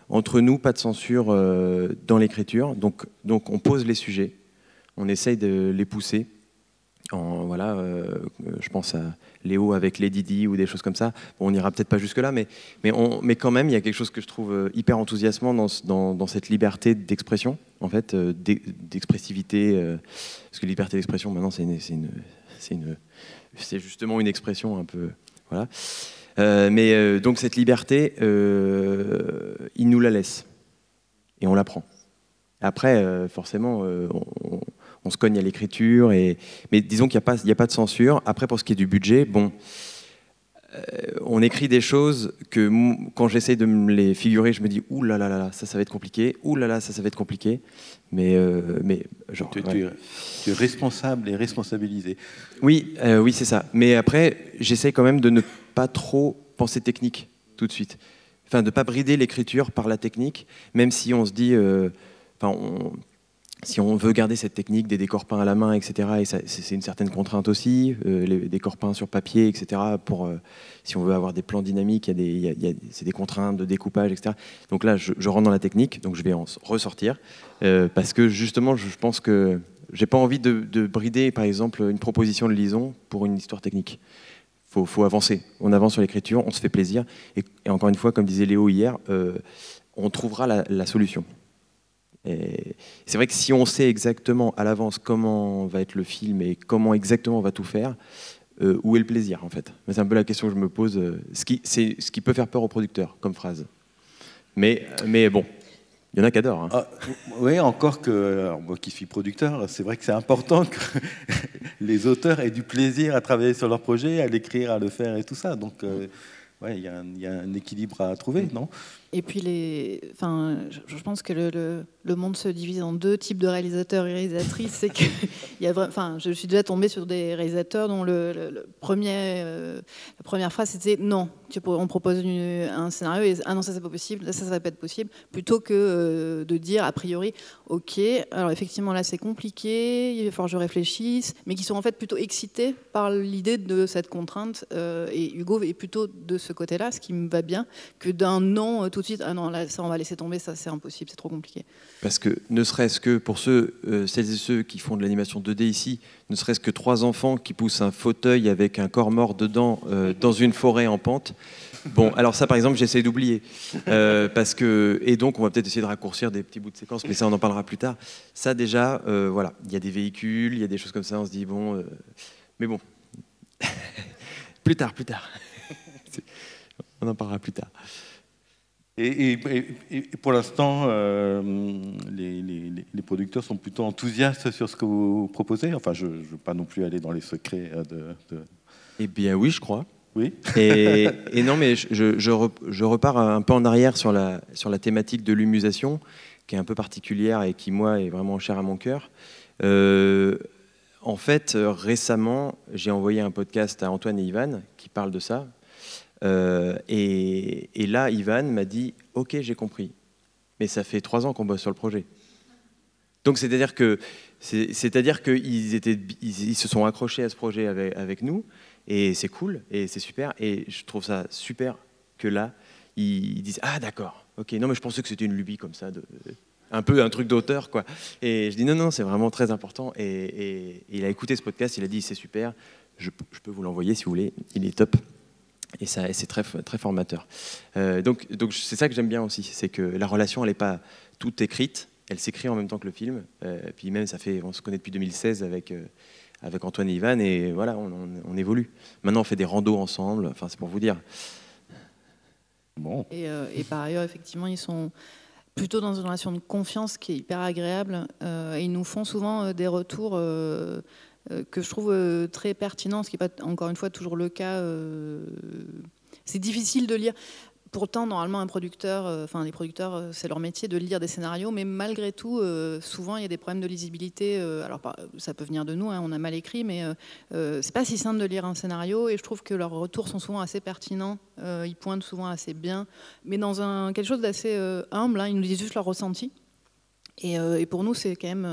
entre nous, pas de censure dans l'écriture. Donc on pose les sujets, on essaye de les pousser. Voilà, je pense à Léo avec Lady Di ou des choses comme ça. Bon, on n'ira peut-être pas jusque-là, mais quand même, il y a quelque chose que je trouve hyper enthousiasmant dans cette liberté d'expression, en fait, d'expressivité. Parce que liberté d'expression, maintenant, c'est justement une expression un peu... Voilà. Donc cette liberté, il nous la laisse et on la prend. Après, forcément, on se cogne à l'écriture, mais disons qu'il n'y a pas de censure. Après, pour ce qui est du budget, bon, on écrit des choses que quand j'essaye de me les figurer, je me dis ouh là là là, ça va être compliqué, ouh là là, ça va être compliqué. Mais genre, tu es responsable et responsabilisé. Oui, c'est ça. Mais après, j'essaye quand même de ne pas trop penser technique tout de suite. Enfin, de ne pas brider l'écriture par la technique, même si on se dit, si on veut garder cette technique des décors peints à la main, etc. Et c'est une certaine contrainte aussi, les décors peints sur papier, etc. Si on veut avoir des plans dynamiques, c'est des contraintes de découpage, etc. Donc là, je rentre dans la technique, donc je vais en ressortir, parce que justement, je pense que j'ai pas envie de brider, par exemple, une proposition de Lison pour une histoire technique. Faut avancer. On avance sur l'écriture, on se fait plaisir. Et encore une fois, comme disait Léo hier, on trouvera la solution. Et c'est vrai que si on sait exactement à l'avance comment va être le film et comment exactement on va tout faire, où est le plaisir en fait? C'est un peu la question que je me pose. C'est ce qui peut faire peur aux producteurs comme phrase. Mais bon. Il y en a qui adorent. Hein. Oui, encore que, alors moi qui suis producteur, c'est vrai que c'est important que les auteurs aient du plaisir à travailler sur leur projet, à l'écrire, à le faire et tout ça. Donc, il y a un équilibre à trouver, non? Et puis, je pense que le monde se divise en deux types de réalisateurs et réalisatrices. C'est que je suis déjà tombée sur des réalisateurs dont la première phrase c'était non. On propose un scénario et ah non, ça c'est pas possible, là ça va pas être possible, plutôt que de dire a priori ok, alors effectivement là c'est compliqué, il va falloir que je réfléchisse, mais qui sont en fait plutôt excités par l'idée de cette contrainte. Et Hugo est plutôt de ce côté-là, ce qui me va bien, que d'un non tout de suite, ah non là ça on va laisser tomber, ça c'est impossible, c'est trop compliqué. Parce que ne serait-ce que pour celles et ceux qui font de l'animation 2D ici, ne serait-ce que 3 enfants qui poussent un fauteuil avec un corps mort dedans dans une forêt en pente. Bon, alors ça par exemple j'essaie d'oublier et donc on va peut-être essayer de raccourcir des petits bouts de séquence, mais ça on en parlera plus tard. Ça déjà, voilà, il y a des véhicules, il y a des choses comme ça, on se dit bon, Mais bon, plus tard. On en parlera plus tard. Et pour l'instant, les producteurs sont plutôt enthousiastes sur ce que vous proposez. Enfin, je ne veux pas non plus aller dans les secrets de... Eh bien oui, je crois. Oui. Et non, mais je repars un peu en arrière sur la thématique de l'humusation, qui est un peu particulière et qui, moi, est vraiment chère à mon cœur. En fait, récemment, j'ai envoyé un podcast à Antoine et Ivan qui parle de ça. Et là, Ivan m'a dit « Ok, j'ai compris. Mais ça fait 3 ans qu'on bosse sur le projet. » Donc, c'est-à-dire qu'ils se sont accrochés à ce projet avec nous. Et c'est cool, et c'est super. Et je trouve ça super que là, ils disent « Ah, d'accord. Ok, non, mais je pensais que c'était une lubie comme ça, un peu un truc d'auteur, quoi. » Et je dis « Non, c'est vraiment très important. » Et il a écouté ce podcast, il a dit « C'est super, je peux vous l'envoyer si vous voulez. Il est top. » Et c'est très, très formateur. Donc c'est ça que j'aime bien aussi, c'est que la relation, elle n'est pas toute écrite, elle s'écrit en même temps que le film. Puis même, on se connaît depuis 2016 avec Antoine et Ivan, et voilà, on évolue. Maintenant, on fait des randos ensemble, enfin, c'est pour vous dire. Bon. Et par ailleurs, effectivement, ils sont plutôt dans une relation de confiance qui est hyper agréable. Et ils nous font souvent des retours que je trouve très pertinents, ce qui n'est pas, encore une fois, toujours le cas. C'est difficile de lire. Pourtant, normalement, les producteurs, c'est leur métier de lire des scénarios, mais malgré tout, souvent, il y a des problèmes de lisibilité. Alors, ça peut venir de nous, hein, on a mal écrit, mais c'est pas si simple de lire un scénario, et je trouve que leurs retours sont souvent assez pertinents, ils pointent souvent assez bien, mais dans quelque chose d'assez humble, hein, ils nous disent juste leur ressenti. Et pour nous, c'est quand même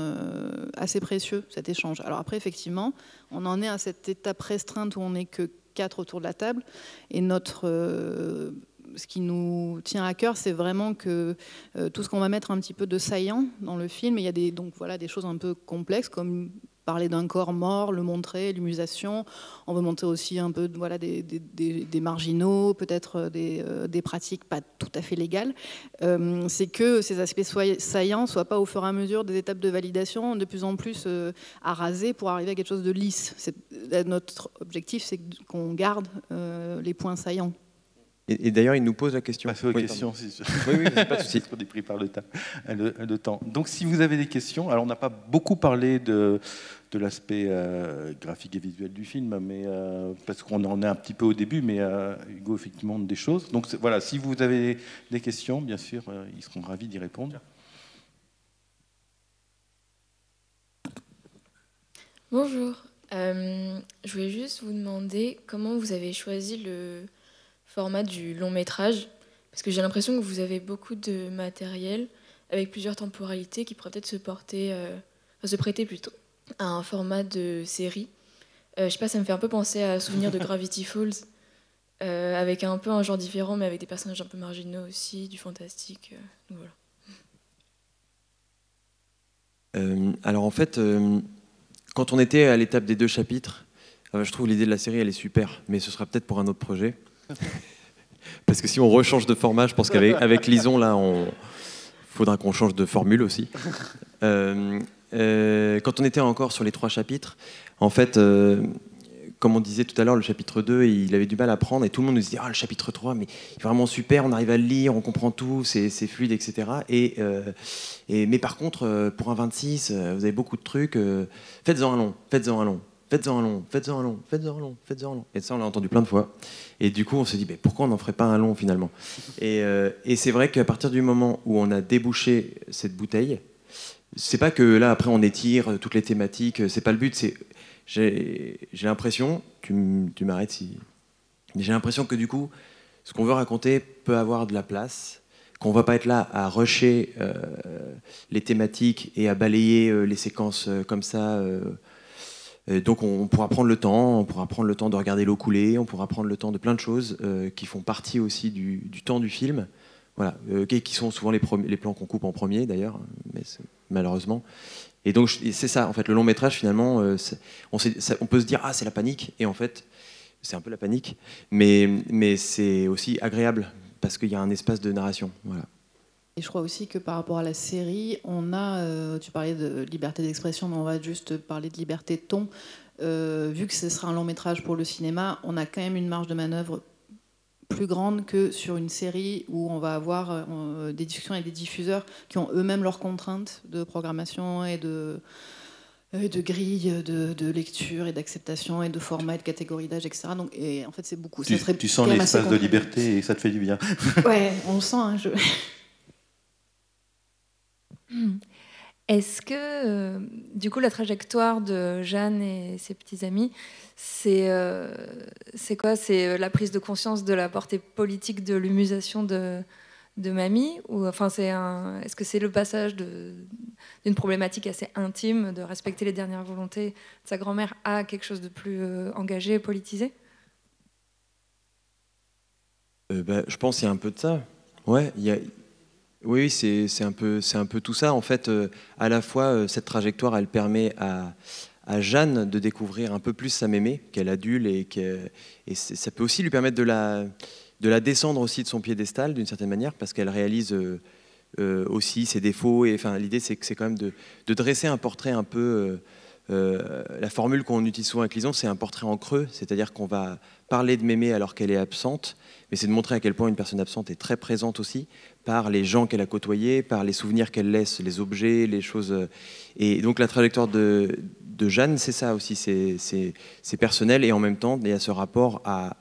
assez précieux, cet échange. Alors après, effectivement, on en est à cette étape restreinte où on n'est que 4 autour de la table, et ce qui nous tient à cœur, c'est vraiment que tout ce qu'on va mettre un petit peu de saillant dans le film, il y a des choses un peu complexes, comme parler d'un corps mort, le montrer, l'humusation. On veut montrer aussi un peu des marginaux, peut-être des pratiques pas tout à fait légales. C'est que ces aspects saillants ne soient pas au fur et à mesure des étapes de validation de plus en plus à raser pour arriver à quelque chose de lisse. Notre objectif, c'est qu'on garde les points saillants. Et d'ailleurs, il nous pose la question. Passer aux questions, si oui, pas de souci. Parce qu'on est pris par le temps. Donc, si vous avez des questions, alors on n'a pas beaucoup parlé de l'aspect graphique et visuel du film, mais parce qu'on en est un petit peu au début, mais Hugo effectivement des choses. Donc voilà, si vous avez des questions, bien sûr, ils seront ravis d'y répondre. Bonjour. Je voulais juste vous demander comment vous avez choisi le format du long métrage, parce que j'ai l'impression que vous avez beaucoup de matériel avec plusieurs temporalités qui pourraient peut-être se prêter plutôt à un format de série. Je sais pas, ça me fait un peu penser à Souvenir de Gravity Falls, avec un peu un genre différent, mais avec des personnages un peu marginaux aussi, du fantastique. Donc voilà. Alors en fait, quand on était à l'étape des 2 chapitres, je trouve l'idée de la série, elle est super, mais ce sera peut-être pour un autre projet. Parce que si on rechange de format, je pense qu'avec Lison, là, faudra qu'on change de formule aussi. Quand on était encore sur les 3 chapitres, en fait, comme on disait tout à l'heure, le chapitre 2, il avait du mal à prendre, et tout le monde nous disait « Ah, le chapitre 3, mais il est vraiment super, on arrive à le lire, on comprend tout, c'est fluide, etc. » Mais par contre, pour un 26, vous avez beaucoup de trucs, faites-en un long, faites-en un long. Faites-en un long, faites-en un long, faites-en un long, faites-en un long. Et ça, on l'a entendu plein de fois. Et du coup, on se dit, pourquoi on n'en ferait pas un long finalement ? Et c'est vrai qu'à partir du moment où on a débouché cette bouteille, c'est pas que là, après, on étire toutes les thématiques, c'est pas le but. J'ai l'impression, tu m'arrêtes si... J'ai l'impression que du coup, ce qu'on veut raconter peut avoir de la place, qu'on va pas être là à rusher les thématiques et à balayer les séquences comme ça... Donc on pourra prendre le temps, de regarder l'eau couler, on pourra prendre le temps de plein de choses qui font partie aussi du temps du film, voilà, qui sont souvent les plans qu'on coupe en premier d'ailleurs, mais malheureusement. Et donc c'est ça, en fait, le long métrage finalement, on peut se dire ah c'est la panique, et en fait c'est un peu la panique, mais c'est aussi agréable parce qu'il y a un espace de narration, voilà. Et je crois aussi que par rapport à la série, on a, tu parlais de liberté d'expression, mais on va juste parler de liberté de ton. vu que ce sera un long métrage pour le cinéma, on a quand même une marge de manœuvre plus grande que sur une série où on va avoir des discussions avec des diffuseurs qui ont eux-mêmes leurs contraintes de programmation et de grilles de lecture et d'acceptation et de format et de catégorie d'âge, etc. Donc, et en fait, c'est beaucoup. Tu sens l'espace de liberté et ça te fait du bien. Ouais, on le sent. Hein, Est-ce que, du coup, la trajectoire de Jeanne et ses petits amis, c'est quoi? C'est la prise de conscience de la portée politique de l'humusation de mamie, ou enfin, est-ce que c'est le passage d'une problématique assez intime de respecter les dernières volontés de sa grand-mère à quelque chose de plus engagé et politisé? Je pense qu'il y a un peu de ça. Ouais, oui, c'est un peu tout ça. En fait, à la fois, cette trajectoire, elle permet à Jeanne de découvrir un peu plus sa mémé, qu'elle adule, et ça peut aussi lui permettre de la descendre aussi de son piédestal, d'une certaine manière, parce qu'elle réalise aussi ses défauts. Et enfin, l'idée, c'est quand même de dresser un portrait un peu... la formule qu'on utilise souvent avec Lison, c'est un portrait en creux, c'est-à-dire qu'on va parler de mémé alors qu'elle est absente, mais c'est de montrer à quel point une personne absente est très présente aussi, par les gens qu'elle a côtoyés, par les souvenirs qu'elle laisse, les objets, les choses. Et donc la trajectoire de Jeanne, c'est ça aussi, c'est personnel, et en même temps, il y a ce rapport à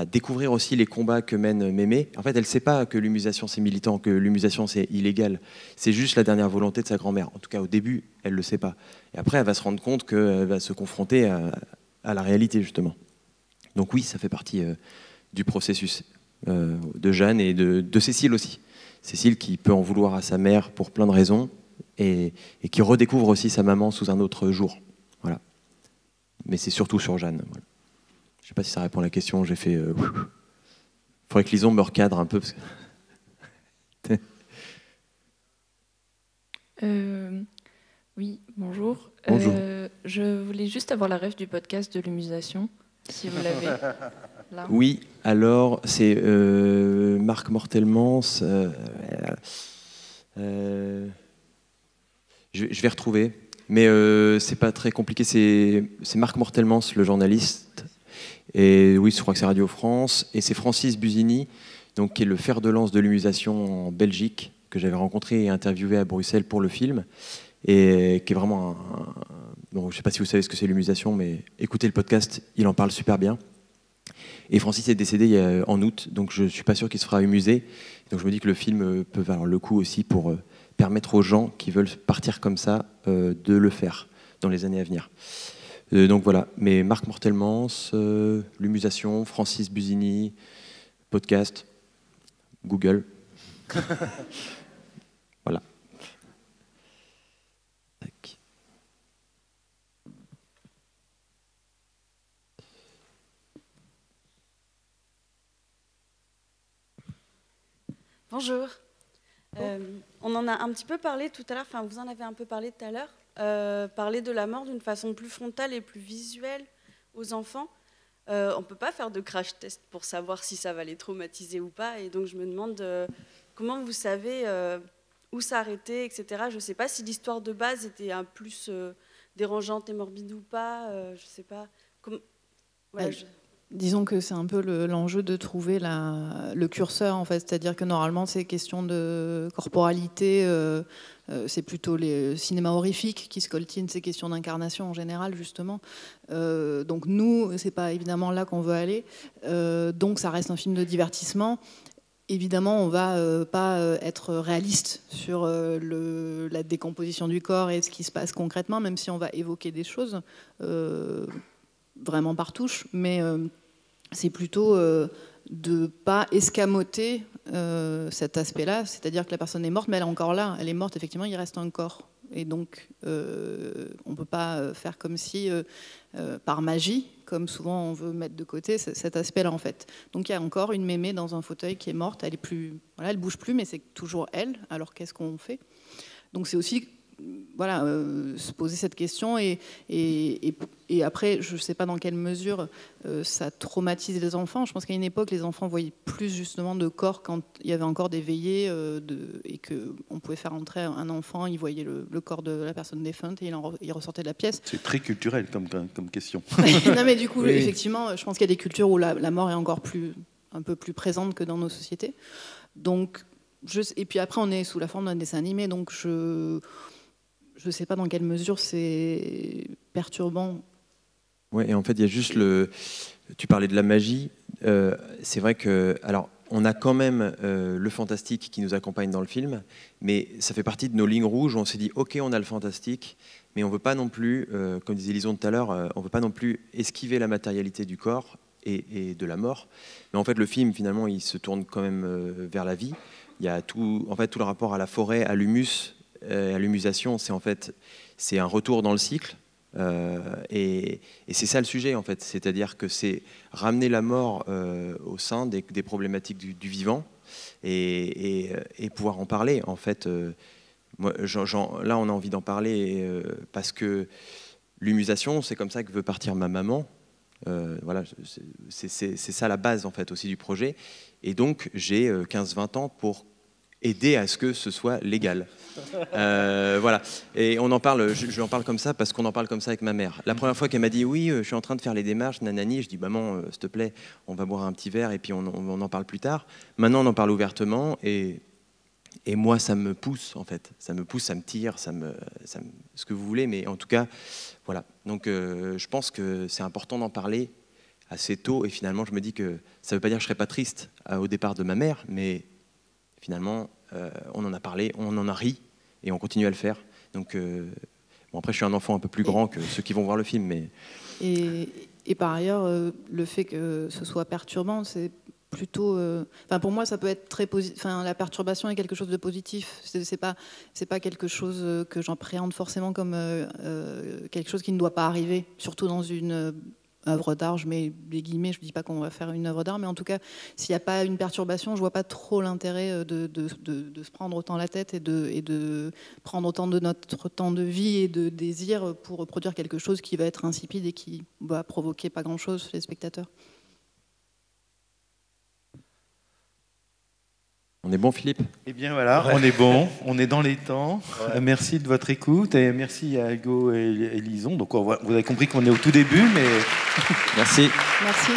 découvrir aussi les combats que mène mémé. En fait, elle ne sait pas que l'humusation c'est militant, que l'humusation c'est illégal. C'est juste la dernière volonté de sa grand-mère. En tout cas, au début, elle ne le sait pas. Et après, elle va se rendre compte qu'elle va se confronter à la réalité, justement. Donc oui, ça fait partie du processus de Jeanne et de Cécile aussi. Cécile qui peut en vouloir à sa mère pour plein de raisons et qui redécouvre aussi sa maman sous un autre jour. Voilà. Mais c'est surtout sur Jeanne. Voilà. Je ne sais pas si ça répond à la question. J'ai fait... faudrait que Lison me recadre un peu. Parce que... Oui, bonjour. Bonjour. Je voulais juste avoir la ref du podcast de l'humusation, si vous l'avez. Là. Oui, alors c'est Marc Mortelmans. Je vais retrouver, mais c'est pas très compliqué. C'est Marc Mortelmans, le journaliste. Et oui, je crois que c'est Radio France. Et c'est Francis Busini, donc, qui est le fer de lance de l'humusation en Belgique, que j'avais rencontré et interviewé à Bruxelles pour le film. Et qui est vraiment bon, je ne sais pas si vous savez ce que c'est l'humusation, mais écoutez le podcast, il en parle super bien. Et Francis est décédé en août, donc je ne suis pas sûr qu'il se fera humuser. Donc je me dis que le film peut valoir le coup aussi pour permettre aux gens qui veulent partir comme ça de le faire dans les années à venir. Donc voilà, mais Marc Mortelmans, l'humusation, Francis Busini, podcast, Google. Voilà. Tac. Bonjour. On en a un petit peu parlé tout à l'heure, enfin vous en avez un peu parlé tout à l'heure, parler de la mort d'une façon plus frontale et plus visuelle aux enfants. On ne peut pas faire de crash test pour savoir si ça va les traumatiser ou pas, et donc je me demande comment vous savez où s'arrêter, etc. Je ne sais pas si l'histoire de base était un plus dérangeante et morbide ou pas, je ne sais pas. Voilà, Disons que c'est un peu l'enjeu de trouver le curseur, en fait. C'est-à-dire que normalement, c'est question de corporalité. C'est plutôt les cinémas horrifiques qui se coltinent ces questions d'incarnation en général, justement. Donc nous, c'est pas évidemment là qu'on veut aller. Donc ça reste un film de divertissement. Évidemment, on va pas être réaliste sur la décomposition du corps et ce qui se passe concrètement, même si on va évoquer des choses vraiment par touche, mais c'est plutôt de pas escamoter cet aspect-là, c'est-à-dire que la personne est morte, mais elle est encore là, elle est morte, effectivement, il reste un corps. Et donc, on ne peut pas faire comme si, par magie, comme souvent on veut mettre de côté cet aspect-là, en fait. Donc, il y a encore une mémé dans un fauteuil qui est morte, elle est plus, voilà, elle bouge plus, mais c'est toujours elle. Alors, qu'est-ce qu'on fait? Donc, c'est aussi voilà, se poser cette question et après, je ne sais pas dans quelle mesure ça traumatise les enfants. Je pense qu'à une époque, les enfants voyaient plus justement de corps quand il y avait encore des veillées et qu'on pouvait faire entrer un enfant, il voyait le corps de la personne défunte et il ressortait de la pièce. C'est très culturel comme question. Non, mais du coup, oui. Effectivement, je pense qu'il y a des cultures où la mort est encore un peu plus présente que dans nos sociétés. Donc, et puis après, on est sous la forme d'un dessin animé, donc je ne sais pas dans quelle mesure c'est perturbant. Oui, et en fait, il y a juste tu parlais de la magie. C'est vrai que, alors, on a quand même le fantastique qui nous accompagne dans le film, mais ça fait partie de nos lignes rouges où on s'est dit, ok, on a le fantastique, mais on ne veut pas non plus, comme disait Lison tout à l'heure, on ne veut pas non plus esquiver la matérialité du corps et de la mort. Mais en fait, le film, finalement, il se tourne quand même vers la vie. Il y a tout le rapport à la forêt, à l'humus, à l'humusation, c'est un retour dans le cycle. Et c'est ça le sujet, en fait. C'est-à-dire que c'est ramener la mort au sein des problématiques du vivant et pouvoir en parler, en fait. Moi, là, on a envie d'en parler parce que l'humusation, c'est comme ça que veut partir ma maman. Voilà, c'est ça la base, en fait, aussi du projet. Et donc, j'ai 15-20 ans pour aider à ce que ce soit légal. Voilà. Et on en parle, je en parle comme ça parce qu'on en parle comme ça avec ma mère. La première fois qu'elle m'a dit oui, je suis en train de faire les démarches, nanani, je dis maman, s'il te plaît, on va boire un petit verre et puis on en parle plus tard. Maintenant, on en parle ouvertement et moi, ça me pousse, en fait. Ça me pousse, ça me tire, ce que vous voulez, mais en tout cas, voilà. Donc, je pense que c'est important d'en parler assez tôt et finalement, je me dis que ça ne veut pas dire que je ne serais pas triste au départ de ma mère, mais finalement, on en a parlé, on en a ri et on continue à le faire. Donc, bon, après, je suis un enfant un peu plus grand que ceux qui vont voir le film. Mais... Et par ailleurs, le fait que ce soit perturbant, c'est plutôt... pour moi, ça peut être très positif. La perturbation est quelque chose de positif. C'est pas quelque chose que j'appréhende forcément comme quelque chose qui ne doit pas arriver, surtout dans une... œuvre d'art, je mets des guillemets, je ne dis pas qu'on va faire une œuvre d'art, mais en tout cas, s'il n'y a pas une perturbation, je ne vois pas trop l'intérêt de se prendre autant la tête et de prendre autant de notre temps de vie et de désir pour produire quelque chose qui va être insipide et qui va provoquer pas grand-chose chez les spectateurs. On est bon, Philippe ? Eh bien voilà, on est bon, on est dans les temps. Merci de votre écoute et merci à Hugo et Lison. Donc vous avez compris qu'on est au tout début, mais... Merci. Merci.